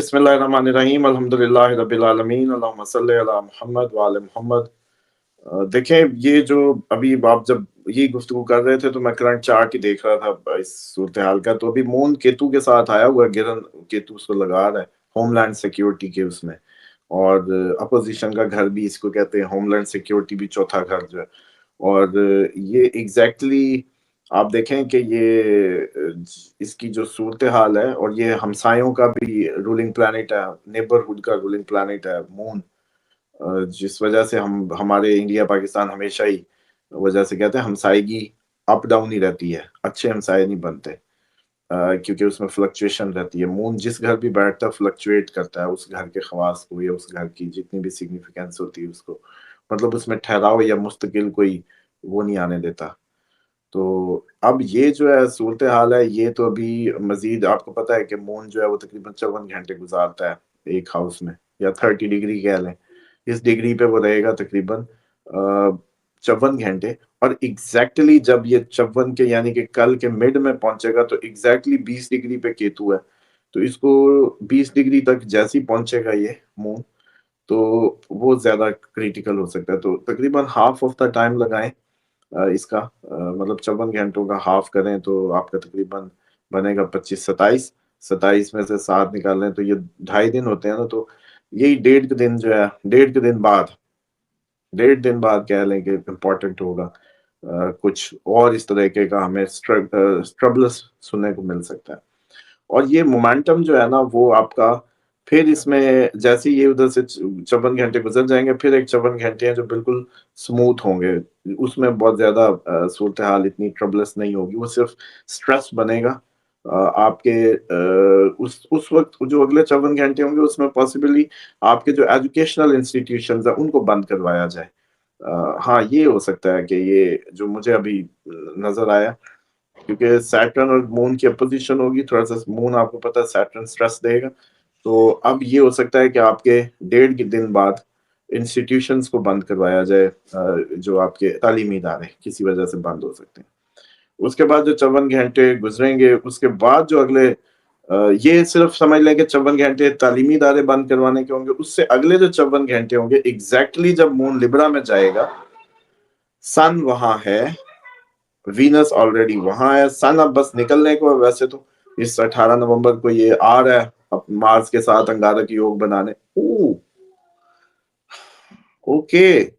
बिस्मिल्लाहिर्रहमानिर्रहीम अल्हम्दुलिल्लाहि रब्बिल आलमीन अल्लाहुम्मा सल्लि अला मुहम्मद व आले मुहम्मद। देखें, ये जो अभी आप जब ये गुफ्तगू कर रहे थे तो मैं करंट चार्ट ही देख रहा था इस सूरत हाल का। तो अभी मून केतु के साथ आया हुआ है, गिरन केतु उसको लगा रहा है होमलैंड सिक्योरिटी के उसमें। और अपोजिशन का घर भी इसको कहते हैं, होमलैंड सिक्योरिटी भी चौथा घर जो है। और ये एग्जैक्टली आप देखें कि ये इसकी जो सूरत हाल है, और ये हमसायों का भी रूलिंग प्लैनेट है, नेबरहुड का रूलिंग प्लैनेट है मून। जिस वजह से हम हमारे इंडिया पाकिस्तान हमेशा ही वजह से कहते हैं हमसायगी अप डाउन ही रहती है, अच्छे हमसाये नहीं बनते। क्योंकि उसमें फ्लक्चुएशन रहती है। मून जिस घर भी बैठता है फ्लक्चुएट करता है उस घर के खवास को, या उस घर की जितनी भी सिग्निफिकेंस होती है उसको, मतलब उसमें ठहराव या मुस्तकिल कोई वो नहीं आने देता। तो अब ये जो है सूरत हाल है, ये तो अभी मजीद आपको पता है कि मून जो है वो तकरीबन 54 घंटे गुजारता है एक हाउस में, या 30 डिग्री कह लें। इस डिग्री पे वो रहेगा तकरीबन 54 घंटे। और एग्जैक्टली जब ये 54 के यानी कि कल के मिड में पहुंचेगा तो एग्जैक्टली 20 डिग्री पे केतु है। तो इसको 20 डिग्री तक जैसे ही पहुंचेगा ये मून, तो वो ज्यादा क्रिटिकल हो सकता है। तो तकरीबन हाफ ऑफ द टाइम लगाएं इसका, मतलब 54 घंटों का हाफ करें तो आपका तकरीबन बनेगा 25, 27। 27 में से 7 निकाल लें तो ये 2.5 दिन होते हैं ना। तो यही 1.5 दिन जो है, 1.5 दिन बाद कह लें कि इम्पोर्टेंट होगा। कुछ और इस तरीके का हमें ट्रबल्स सुनने को मिल सकता है। और ये मोमेंटम जो है ना वो आपका, फिर इसमें जैसे ये उधर से 54 घंटे गुजर जाएंगे, फिर एक 54 घंटे हैं जो बिल्कुल स्मूथ होंगे। उसमें बहुत ज्यादा सूरत हाल इतनी ट्रबलस नहीं होगी, वो सिर्फ स्ट्रेस बनेगा। आपके उस वक्त जो अगले 54 घंटे होंगे उसमें पॉसिबली आपके जो एजुकेशनल इंस्टीट्यूशंस है उनको बंद करवाया जाए। हाँ, ये हो सकता है कि ये जो मुझे अभी नजर आया, क्योंकि सैटर्न और मून की अपोजिशन होगी, थोड़ा सा मून आपको पता है सैटर्न स्ट्रेस देगा। तो अब ये हो सकता है कि आपके 1.5 दिन बाद इंस्टीट्यूशंस को बंद करवाया जाए, जो आपके तालीमी इदारे किसी वजह से बंद हो सकते हैं। उसके बाद जो 54 घंटे गुजरेंगे उसके बाद जो अगले ये सिर्फ समझ लें कि 54 घंटे तालीमी इदारे बंद करवाने के होंगे। उससे अगले जो 54 घंटे होंगे एग्जैक्टली जब मून लिब्रा में जाएगा, सन वहां है, वीनस ऑलरेडी वहां है, सन अब बस निकलने को है। वैसे तो इस 18 नवंबर को ये आ रहा है अब मार्स के साथ अंगारक योग बनाने। ओके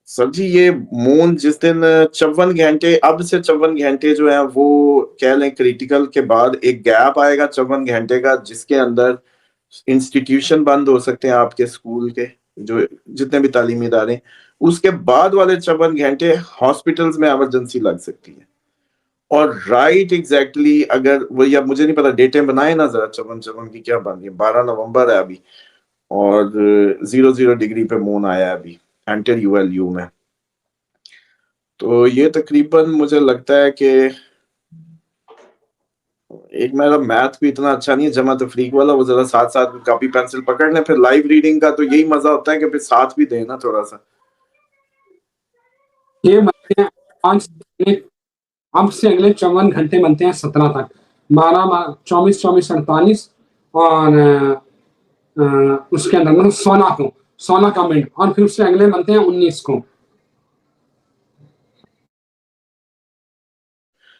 सर जी, ये मून जिस दिन 54 घंटे, अब से 54 घंटे जो है वो कह लें क्रिटिकल के बाद एक गैप आएगा 54 घंटे का, जिसके अंदर इंस्टीट्यूशन बंद हो सकते हैं आपके स्कूल के, जो जितने भी तालीमी इदारे। उसके बाद वाले 54 घंटे हॉस्पिटल्स में इमरजेंसी लग सकती है। और राइट एग्जैक्टली अगर वो, या मुझे नहीं पता डेटें बनाए ना जरा, 54 की क्या बन रही है। 12 नवंबर है अभी, और 00 डिग्री पे मून आया है अभी एंटर यूएलयू में। तो ये तकरीबन मुझे लगता है कि एक, मेरा मैथ भी इतना अच्छा नहीं है जमा तफरीक वाला, वो जरा साथ साथ कॉपी पेंसिल पकड़ लें। फिर लाइव रीडिंग का तो यही मजा होता है कि फिर साथ भी देना थोड़ा सा। ये बनते हैं अब से अगले 54 घंटे बनते हैं 17 तक, 12, 24, 24, 48 और उसके अंदर मतलब 16 का मिनट, और फिर उससे अगले बनते हैं 19 को।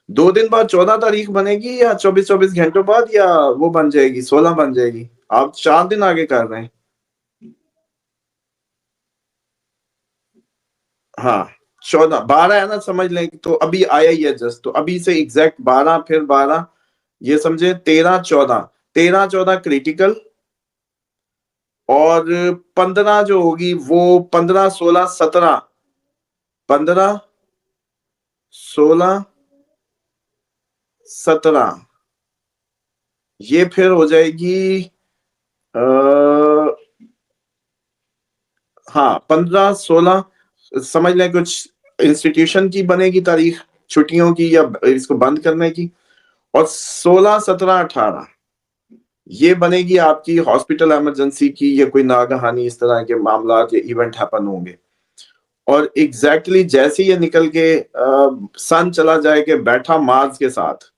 2 दिन बाद 14 तारीख बनेगी, या 24 घंटों बाद, या वो बन जाएगी 16 बन जाएगी? आप 4 दिन आगे कर रहे हैं। हाँ, 14, 12 है ना, समझ लें। तो अभी आया ही है जस्ट, तो अभी से एग्जैक्ट 12, फिर 12, ये समझे 13, 14, 13, 14 क्रिटिकल। और 15 जो होगी वो 15, 16, 17, 15, 16, 17, ये फिर हो जाएगी हाँ 15, 16 समझ लें कुछ इंस्टीट्यूशन की बनेगी तारीख छुट्टियों की या इसको बंद करने की। और 16, 17, 18 ये बनेगी आपकी हॉस्पिटल इमरजेंसी की, या कोई नागहानी इस तरह के मामला या इवेंट हैपन होंगे। और एग्जैक्टली जैसे ये निकल के सन चला जाए कि बैठा मार्स के साथ,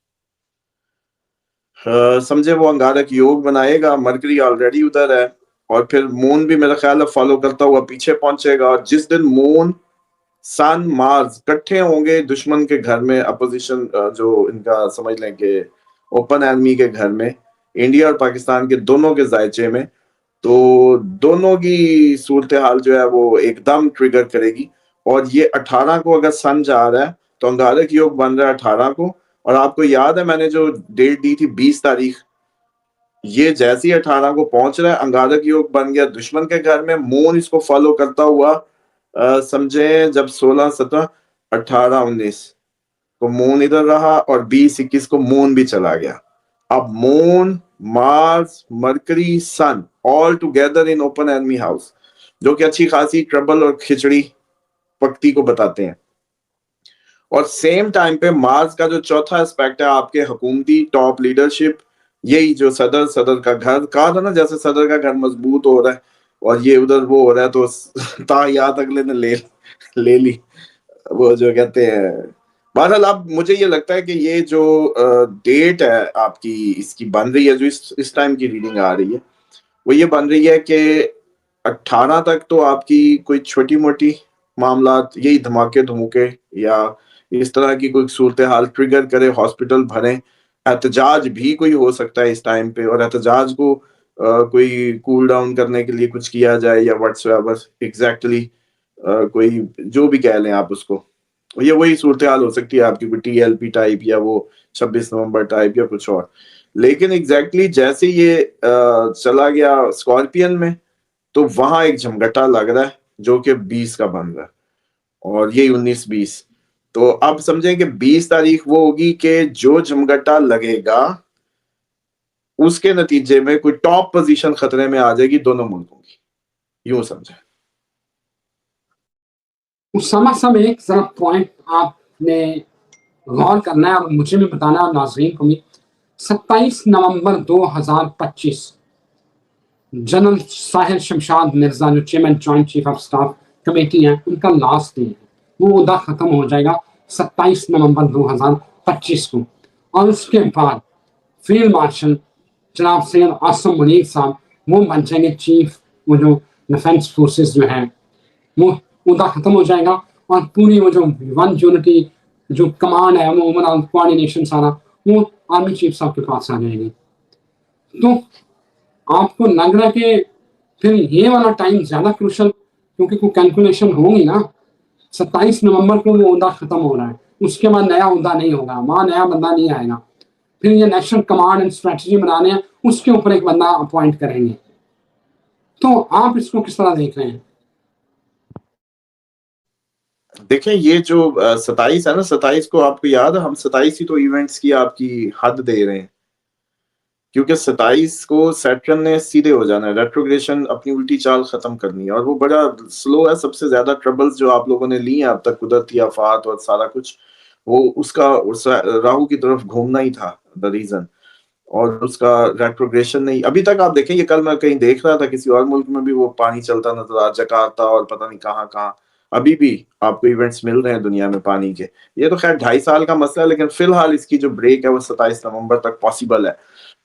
समझे वो अंगारक योग बनाएगा, मरकरी ऑलरेडी उधर है, और फिर मून भी मेरा ख्याल है फॉलो करता हुआ पीछे पहुंचेगा, और जिस दिन मून सन मार्स इकट्ठे होंगे दुश्मन के घर में, अपोजिशन जो इनका समझ लें कि ओपन एनमी के घर में, इंडिया और पाकिस्तान के दोनों के जायचे में, तो दोनों की सूरत हाल जो है वो एकदम ट्रिगर करेगी। और ये 18 को अगर सन जा रहा है तो अंगारक योग बन रहा है 18 को, और आपको याद है मैंने जो डेट दी थी 20 तारीख, ये जैसे ही 18 को पहुंच रहा है अंगारक योग बन गया दुश्मन के घर में, मून इसको फॉलो करता हुआ समझे जब 16 17 18 19 को मून इधर रहा, और 20 21 को मून भी चला गया। अब moon, Mars, Mercury, sun all together in open enemy house, जो कि अच्छी खासी ट्रबल और खिचड़ी पक्ति को बताते हैं। और सेम टाइम पे मार्स का जो चौथा एस्पेक्ट है आपके हुकूमती टॉप लीडरशिप, यही जो सदर का घर कहा था ना, जैसे सदर का घर मजबूत हो रहा है और ये उधर वो हो रहा है, तो तायात अगले ने ले ली, वो जो कहते हैं। बहरहाल अब मुझे ये लगता है कि ये जो डेट है आपकी इसकी बन रही है, जो इस टाइम की रीडिंग आ रही है, वो ये बन रही है कि 18 तक तो आपकी कोई छोटी मोटी मामलात, यही धमाके धमूके या इस तरह की कोई सूरत हाल ट्रिगर करे, हॉस्पिटल भरे, एहतजाज भी कोई हो सकता है इस टाइम पे, और एहतजाज को कोई कूल डाउन करने के लिए कुछ किया जाए या व्हाट्सएवर एग्जैक्टली कोई जो भी कह लें आप उसको, ये वही सूरत हाल हो सकती है आपकी, कोई TLP टाइप या वो 26 नवंबर टाइप या कुछ और। लेकिन एग्जैक्टली जैसे ये चला गया स्कॉर्पियन में, तो वहां एक झमघटा लग रहा है जो कि 20 का बन रहा है, और यही 19-20। तो अब समझें कि 20 तारीख वो होगी कि जो झमघटा लगेगा उसके नतीजे में कोई टॉप पोजीशन खतरे में आ जाएगी दोनों मुल्कों की, यूं समझे। उस समय एक जरा पॉइंट आपने गौर करना है और मुझे भी बताना है और नाजरीन को भी। 27 नवंबर 2025 जनरल साहिर शमशाद मिर्जा जो chairman joint chief of staff committee है, उनका लास्ट डे है, वो उदा खत्म हो जाएगा 27 नवंबर 2025 को। और उसके बाद फील्ड मार्शल जनाब सैयद आसम मुनीर साहब वो बन जाएंगे चीफ, वो जो डिफेंस फोर्सेस जो है वो उनका खत्म हो जाएगा, और पूरी वो जो वन यूनिटी जो कमांड है, वो ओवरऑल कोऑर्डिनेशन सारा वो आर्मी चीफ साहब के पास आ जाएगी। तो आपको लग रहा है कि फिर ये वाला टाइम ज्यादा क्रूशल, क्योंकि कोई कैलकुलेशन होगी ना, 27 नवंबर को वो उहदा खत्म हो रहा है, उसके बाद नया उहदा नहीं होगा, वहां नया बंदा नहीं आएगा, फिर ये नेशनल कमांड एंड स्ट्रेटजी बनाने हैं, उसके ऊपर एक बंदा अपॉइंट करेंगे। तो आप इसको किस तरह देख रहे हैं? देखें ये जो 27 है ना, 27 को आपको याद है हम 27 ही तो इवेंट्स की आपकी हद दे रहे हैं, क्योंकि 27 को सैटर्न ने सीधे हो जाना है, रेट्रोग्रेशन अपनी उल्टी चाल खत्म करनी है, और वो बड़ा स्लो है। सबसे ज्यादा ट्रबल्स जो आप लोगों ने ली हैं अब तक, कुदरती आफात और सारा कुछ, वो उसका राहु की तरफ घूमना ही था द रीजन, और उसका रेट्रोग्रेशन नहीं। अभी तक आप देखें, ये कल मैं कहीं देख रहा था किसी और मुल्क में भी वो पानी चलता नजर आ, जकार्ता और पता नहीं कहाँ कहाँ, अभी भी आपको इवेंट्स मिल रहे हैं दुनिया में पानी के। ये तो खैर 2.5 साल का मसला है, लेकिन फिलहाल इसकी जो ब्रेक है वो 27 नवंबर तक पॉसिबल है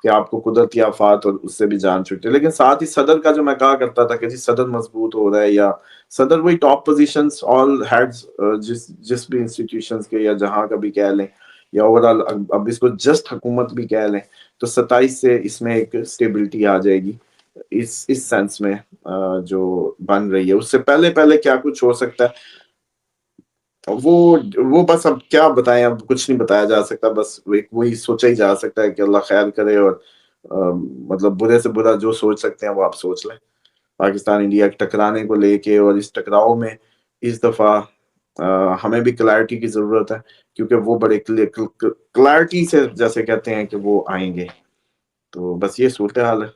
कि आपको कुदरती आफात और उससे भी जान छूटे। लेकिन साथ ही सदर का जो मैं कहा करता था कि जी सदर मजबूत हो रहा है, या सदर वही टॉप पोजीशंस ऑल हेड्स जिस भी इंस्टीट्यूशंस के या जहां का भी कह लें, या ओवरऑल अब इसको जस्ट हुकूमत भी कह लें, तो 27 से इसमें एक स्टेबिलिटी आ जाएगी इस सेंस में जो बन रही है। उससे पहले पहले क्या कुछ हो सकता है वो बस अब क्या बताएं, अब कुछ नहीं बताया जा सकता, बस एक वही सोचा ही जा सकता है कि अल्लाह खैर करे, और मतलब बुरे से बुरा जो सोच सकते हैं वो आप सोच लें। पाकिस्तान इंडिया टकराने को लेके, और इस टकराव में इस दफा हमें भी क्लैरिटी की जरूरत है, क्योंकि वो बड़े क्लैरिटी से जैसे कहते हैं कि वो आएंगे। तो बस ये सूरत हाल है।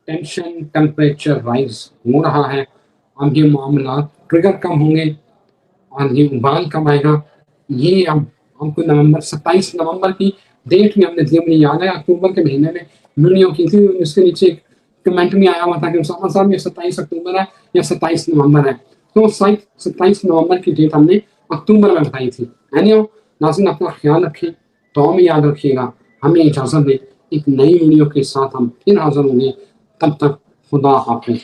टेंशन टेम्परेचर राइज हो रहा है, अब ये मामला ट्रिगर कम होंगे और ये उबाल कम आएगा। ये अब हमको नवंबर 27 नवंबर की डेट में हमने मुझे याद है अक्टूबर के महीने में वीडियो की थी, उसके नीचे एक कमेंट में आया हुआ था कि उसामा साहब ये 27 अक्टूबर है या 27 नवंबर है। तो 27 नवंबर की डेट हमने अक्टूबर में बताई थी, एनियो नाज़रीन, अपना ख्याल रखें, तो में याद रखिएगा। हमें इजाज़त दें, एक नई वीडियो के साथ हम फिर हाज़िर होंगे। तब तक खुदा हाफ़िज़।